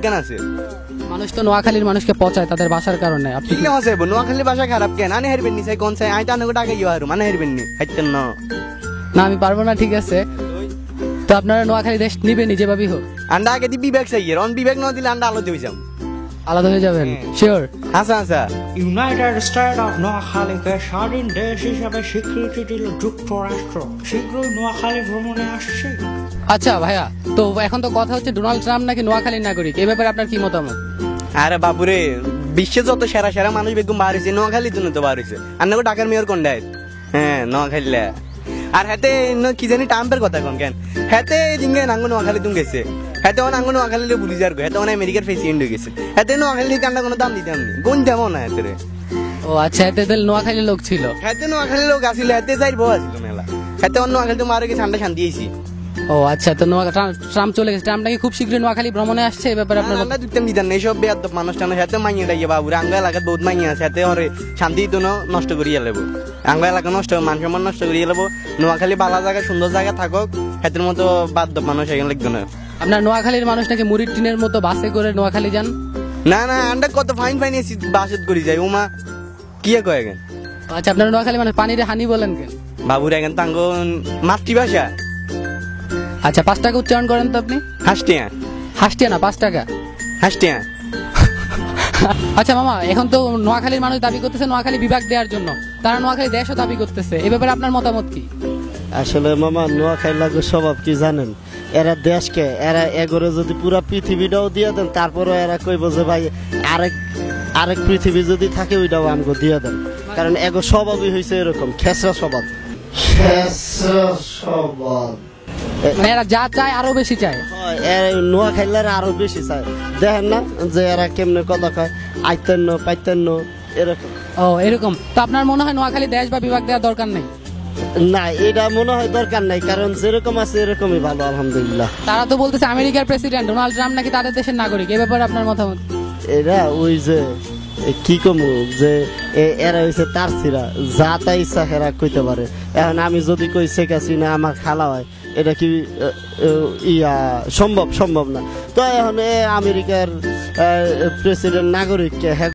কেন আছে? মানুষ তো নোয়াখালীর মানুষকে পচায় তাদের ভাষার কারণে। আপনি কি আছে নোয়াখালীর ভাষা খারাপ কেন? আনে হারবেন নি, কোন চাই আই টানে টাকা ইয়া হারু মানে হারবেন নি, হাইতেন না। না আমি পারবো না, ঠিক আছে। তো আপনারা নোয়াখালী দেশ নিবেনি যেভাবেই হোক? আন্ডা আগে দি বিবেক চাই, অন বিবেক না দিলে আন্ডা আলো দিয়ে যাম। আলাদা হয়ে যাবেন শিওর? আচ্ছা আচ্ছা। ইউনাইটেড স্টেট অফ নোয়াখালীকে স্বাধীন দেশ হিসাবে স্বীকৃতি দিল যুক্তরাষ্ট্র। শীঘ্রই নোয়াখালী ভ্রমণে আসছে। আচ্ছা ভাইয়া, তো এখন তো কথা হচ্ছে ডোনাল্ড ট্রাম্প নাকি নোয়াখালীর নাগরিক, এই ব্যাপারে আপনার কি মতামত? আরে বাপুরে, বিশ্বে যত সেরা সেরা মানুষ বেগম বার হয়েছে নোয়াখালীর জন্য তো বার হয়েছে। আর নাকি ঢাকার মেয়র কোনটায়? হ্যাঁ নোয়াখালী। আর হাতে কি জানি ট্রাম্পের কথা কোন কেন হাতে দিঙ্গে নাঙ্গ নোয়াখালী তুমি গেছে, হাতে অন আঙ্গ নোয়াখালীলে বুলি যার গো, হাতে অন আমেরিকার প্রেসিডেন্ট হয়ে গেছে, হাতে নোয়াখালী কান্ডা কোনো দাম দিতাম নি, গুণ তেমন না হাতে। ও আচ্ছা, এতে নোয়াখালীর লোক ছিল? হাতে নোয়াখালীর লোক আসিল, হাতে যাই বউ আসিল মেলা, হাতে অন্য নোয়াখালী তো মারে গেছে, ঠান্ডা শান্তি আইছি। ও আচ্ছা, তো ট্রাম্প চলে গেছে, ট্রাম্প নাকি খুব শীঘ্রই নোয়াখালী ভ্রমণে আসছে, এই ব্যাপারে আপনার? আমরা দুইটাম দিতাম না এইসব বেয়াদব মানুষ টানুষ, হাতে মাইয়ে ডাইয়ে বাবুরে আঙ্গা এলাকাত বহুত মাইয়ে আছে, হাতে ওরে শান্তি তো নষ্ট করিয়া লেবো, আঙ্গা এলাকা নষ্ট মান সম্মান নষ্ট করিয়া লেবো। নোয়াখালী বালা জায়গা সুন্দর জায়গা থাকক, হাতের মতো বাদব মানুষ এখানে লিখবে না। আপনার নোয়াখালীর মানুষ নাকি মুড়ির টিনের মতো বাসে করে নোয়াখালী যান? না না, আন্ডা কত ফাইন ফাইন এসি বাসত করি যায় উমা কি কয় কেন? আচ্ছা, আপনার নোয়াখালী মানে পানিরে হানি বলেন কেন? বাবুর এখন তাঙ্গ মাতৃভাষা। আচ্ছা, 5 টাকা উচ্চারণ করেন তো আপনি? হাসটিয়া। হাসটিয়া না, 5 টাকা। হাসটিয়া। আচ্ছা মামা, এখন তো নোয়াখালীর মানুষ দাবি করতেছে নোয়াখালী বিভাগ দেওয়ার জন্য, তারা নোয়াখালী দেশও দাবি করতেছে, এই ব্যাপারে আপনার মতামত কি? আসলে মামা নোয়াখালী লাগে স্বভাব কি জানেন, এরা দেশকে এরা এগোরে যদি পুরা পৃথিবীটাও দিয়ে দেন তারপরে এরা কইব যে ভাই আরেক পৃথিবী যদি থাকে ওইটাও আমগো দিয়ে দেন, কারণ এগো স্বভাবই হয়েছে এরকম খেসরা স্বভাব। খেসরা স্বভাব মানে এরা যা চায় আরো বেশি চায়। নোয়াখালীর আরো বেশি চায়, দেখেন না যে এরা কেমনে কথা কয়, আইতেন পাইতেন এরকম। ও এরকম, তো আপনার মনে হয় নোয়াখালী দেশ বা বিভাগ দেওয়ার দরকার নেই? না, এটা মনে হয় দরকার নাই, কারণ যেরকম আছে এরকমই ভালো আলহামদুলিল্লাহ। তারা তো বলতেছে আমেরিকার প্রেসিডেন্ট ডোনাল্ড ট্রাম্প নাকি তাদের দেশের নাগরিক, এই ব্যাপারে আপনার মতামত? এরা ওই যে কি কমু যে এরা হয়েছে তার ছিরা, যা তা ইচ্ছা এরা কইতে পারে। এখন আমি যদি কই শেখ হাসিনা আমার খালা হয়, এটা কি সম্ভব না। তো এখন আমেরিকার প্রেসিডেন্ট নাগরিক